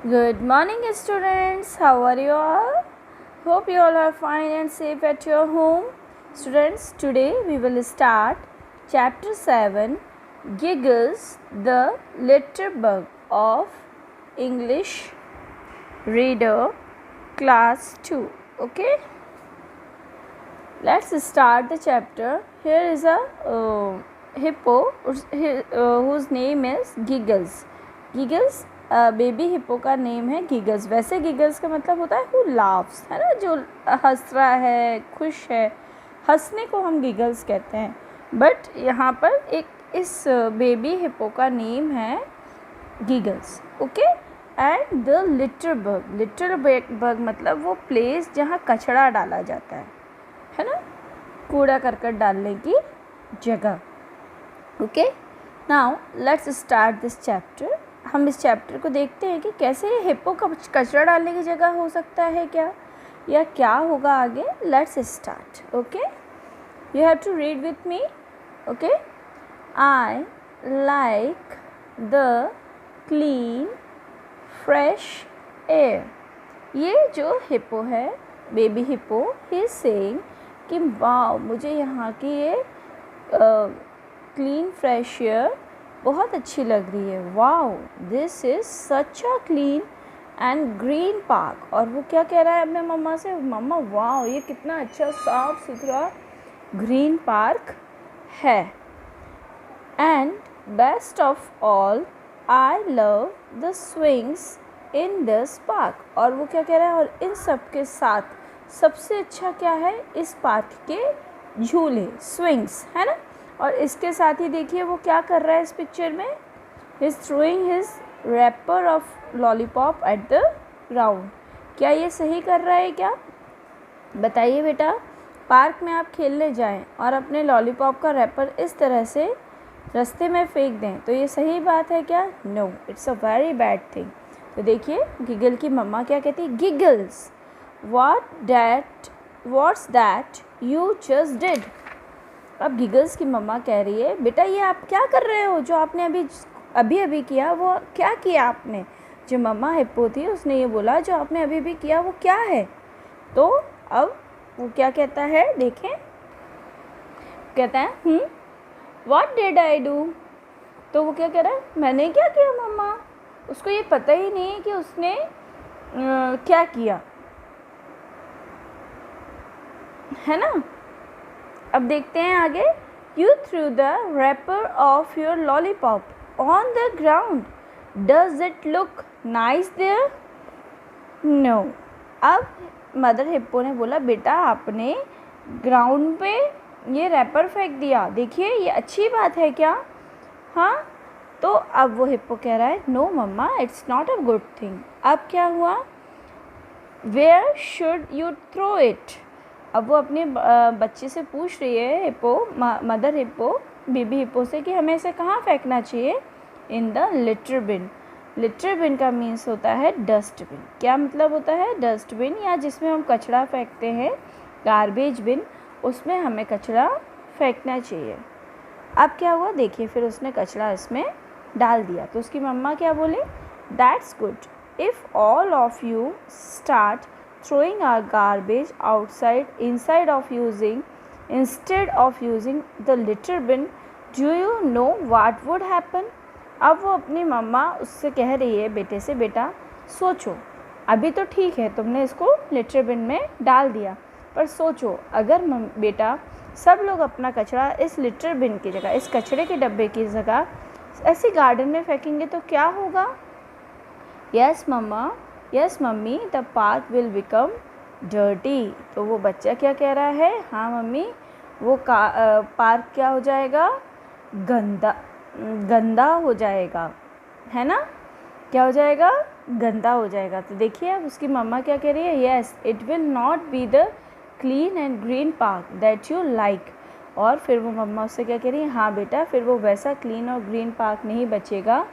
Good morning, students. How are you all? Hope you all are fine and safe at your home. Students, today we will start Chapter 7 Giggles, the Litterbug of English Reader Class 2. Okay, let's start the chapter. Here is a hippo whose name is Giggles. Giggles baby hippo का name है giggles. वैसे giggles का मतलब होता है who laughs, है ना, जो हंस रहा है, खुश है. हंसने को हम गिगल्स कहते हैं. बट यहाँ पर एक इस बेबी हिप्पो का नेम है giggles. Okay. And the litre bug मतलब वो प्लेस जहाँ कचरा डाला जाता है ना, कूड़ा करकट डालने की जगह. Okay. Now let's start this chapter. हम इस चैप्टर को देखते हैं कि कैसे ये हिप्पो कचरा डालने की जगह हो सकता है क्या, या क्या होगा आगे. Let's start. Okay, you have to read with me. Okay. I like the clean fresh air. ये जो हिप्पो है, baby hippo, he is saying कि वाओ, मुझे यहाँ की ये क्लीन फ्रेश एयर बहुत अच्छी लग रही है. Wow, this is such a clean and green park. और वो क्या कह रहा है अपने मम्मा से, मम्मा वाओ, ये कितना अच्छा साफ सुथरा ग्रीन पार्क है. And best of all I love the swings in this park. और वो क्या कह रहा है, और इन सब के साथ सबसे अच्छा क्या है, इस पार्क के झूले, स्विंग्स, है ना. और इसके साथ ही देखिए वो क्या कर रहा है इस पिक्चर में, he is throwing his wrapper of lollipop at the ground. क्या ये सही कर रहा है क्या, बताइए बेटा. पार्क में आप खेलने जाएं और अपने लॉलीपॉप का रैपर इस तरह से रास्ते में फेंक दें, तो ये सही बात है क्या? No, it's a very bad thing. तो देखिए गिगल की मम्मा क्या कहती है, Giggles what's that you just did. अब गिगल्स की मम्मा कह रही है, बेटा ये आप क्या कर रहे हो, जो आपने अभी किया वो क्या किया आपने. जो मम्मा हिप्पो थी उसने ये बोला, जो आपने अभी किया वो क्या है. तो अब वो क्या कहता है, देखें. कहता है व्हाट डिड आई डू. तो वो क्या कह रहा है, मैंने क्या किया मम्मा. उसको ये पता ही नहीं है कि उसने क्या किया, है ना. अब देखते हैं आगे. You threw the wrapper of your lollipop on the ground. Does it look nice there. No. अब मदर हिप्पो ने बोला, बेटा आपने ग्राउंड पे ये रैपर फेंक दिया, देखिए ये अच्छी बात है क्या. हाँ. तो अब वो हिप्पो कह रहा है, no mama, it's not a good thing. अब क्या हुआ, where should you throw it. अब वो अपने बच्चे से पूछ रही है hippo, mother hippo, baby hippo से, कि हमें इसे कहाँ फेंकना चाहिए. In the litter bin. Litter bin का मीन्स होता है डस्टबिन. क्या मतलब होता है, डस्टबिन, या जिसमें हम कचरा फेंकते हैं, गार्बेज बिन, उसमें हमें कचरा फेंकना चाहिए. अब क्या हुआ, देखिए फिर उसने कचरा इसमें डाल दिया. तो उसकी मम्मा क्या बोली, that's good. If all of you start throwing our garbage inside of instead of using the litter bin, do you know what would happen. अब वो अपनी मम्मा उससे कह रही है बेटे से, बेटा सोचो, अभी तो ठीक है तुमने इसको लिटर बिन में डाल दिया, पर सोचो अगर बेटा सब लोग अपना कचरा इस लिटर बिन की जगह, इस कचरे के डब्बे की जगह ऐसे गार्डन में फेंकेंगे तो क्या होगा. Yes mama, yes mummy, the park will become dirty. तो वो बच्चा क्या कह रहा है, हाँ मम्मी, वो पार्क क्या हो जाएगा, गंदा हो जाएगा, है ना. क्या हो जाएगा, गंदा हो जाएगा. तो देखिए अब उसकी मम्मा क्या कह रही है, yes it will not be the clean and green park that you like. और फिर वो मम्मा उससे क्या कह रही है, हाँ बेटा, फिर वो वैसा क्लीन और ग्रीन पार्क नहीं बचेगा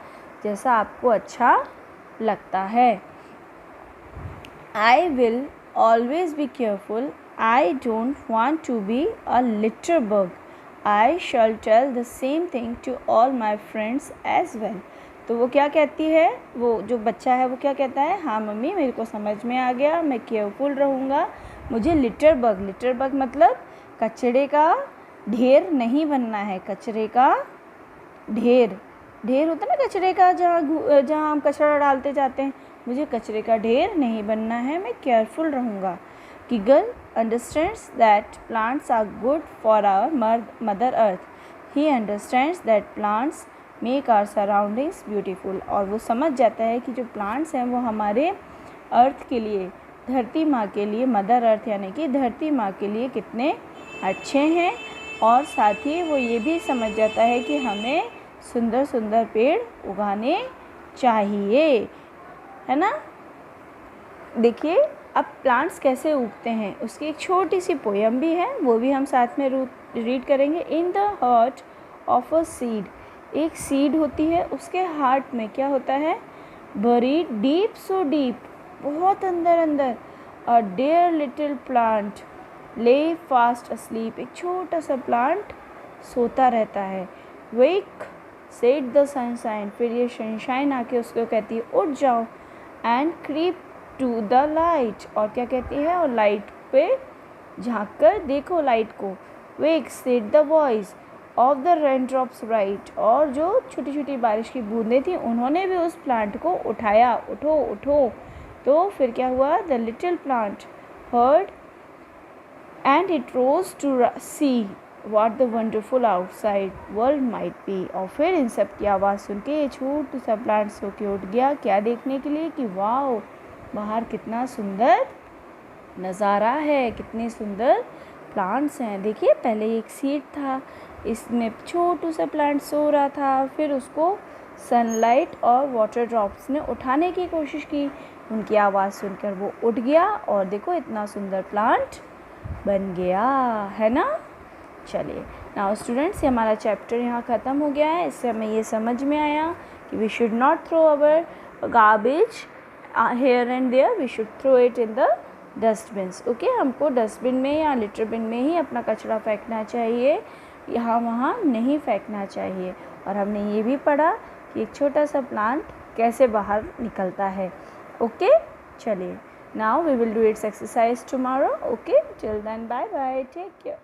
जैसा आपको अच्छा लगता है. I will always be careful. I don't want to be a litter bug. I shall tell the same thing to all my friends as well. तो वो क्या कहती है, वो जो बच्चा है वो क्या कहता है, हाँ मम्मी मेरे को समझ में आ गया, मैं केयरफुल रहूँगा, मुझे लिटर बग मतलब कचरे का ढेर नहीं बनना है, कचरे का ढेर होता है ना कचरे का, जहाँ हम कचरा डालते जाते हैं, मुझे कचरे का ढेर नहीं बनना है, मैं केयरफुल रहूँगा। Giggle understands that plants are good for our mother earth, he understands that plants make our surroundings beautiful. और वो समझ जाता है कि जो प्लांट्स हैं वो हमारे अर्थ के लिए, धरती माँ के लिए, मदर अर्थ यानी कि धरती माँ के लिए कितने अच्छे हैं। और साथ ही वो ये भी समझ जाता है कि हमें सुंदर सुंदर पेड़ उगाने चाहिए, है ना। देखिए अब प्लांट्स कैसे उगते हैं उसकी एक छोटी सी पोयम भी है, वो भी हम साथ में रीड करेंगे। In the heart of a seed, एक सीड होती है, उसके हार्ट में क्या होता है, बरीड डीप सो डीप, बहुत अंदर अंदर, अ डेयर लिटिल प्लांट ले फास्ट अस्लीप, एक छोटा सा प्लांट सोता रहता है। वेक सेड द सनशाइन, फिर ये सनशाइन आके उसको कहती है उठ जाओ, and creep to the light, और क्या कहती है, और लाइट पे झांक कर देखो लाइट को। Wake said the voice of the raindrops bright, और जो छोटी छोटी बारिश की बूंदें थी उन्होंने भी उस प्लांट को उठाया, उठो उठो। तो फिर क्या हुआ, the little plant heard and it rose to see what the wonderful outside world might be, और फिर इन सब की आवाज़ सुन के छोटू सा प्लांट सो के उठ गया, क्या देखने के लिए, कि वाओ बाहर कितना सुंदर नज़ारा है, कितने सुंदर प्लांट्स हैं। देखिए पहले एक सीड था, इसमें छोटू सा प्लांट सो रहा था, फिर उसको सनलाइट और वाटर ड्रॉप्स ने उठाने की कोशिश की, उनकी आवाज़ सुनकर वो उठ गया और देखो इतना सुंदर प्लांट बन गया, है ना। चलिए नाउ स्टूडेंट्स, ये हमारा चैप्टर यहाँ ख़त्म हो गया है। इससे हमें ये समझ में आया कि we should not throw our garbage here and there, we should throw it in the dustbins. Okay हमको डस्टबिन में या लिटर बिन में ही अपना कचरा फेंकना चाहिए, यहाँ वहाँ नहीं फेंकना चाहिए। और हमने ये भी पढ़ा कि एक छोटा सा प्लांट कैसे बाहर निकलता है। ओके चलिए, now we will do its exercise tomorrow. Okay till then bye bye, take care.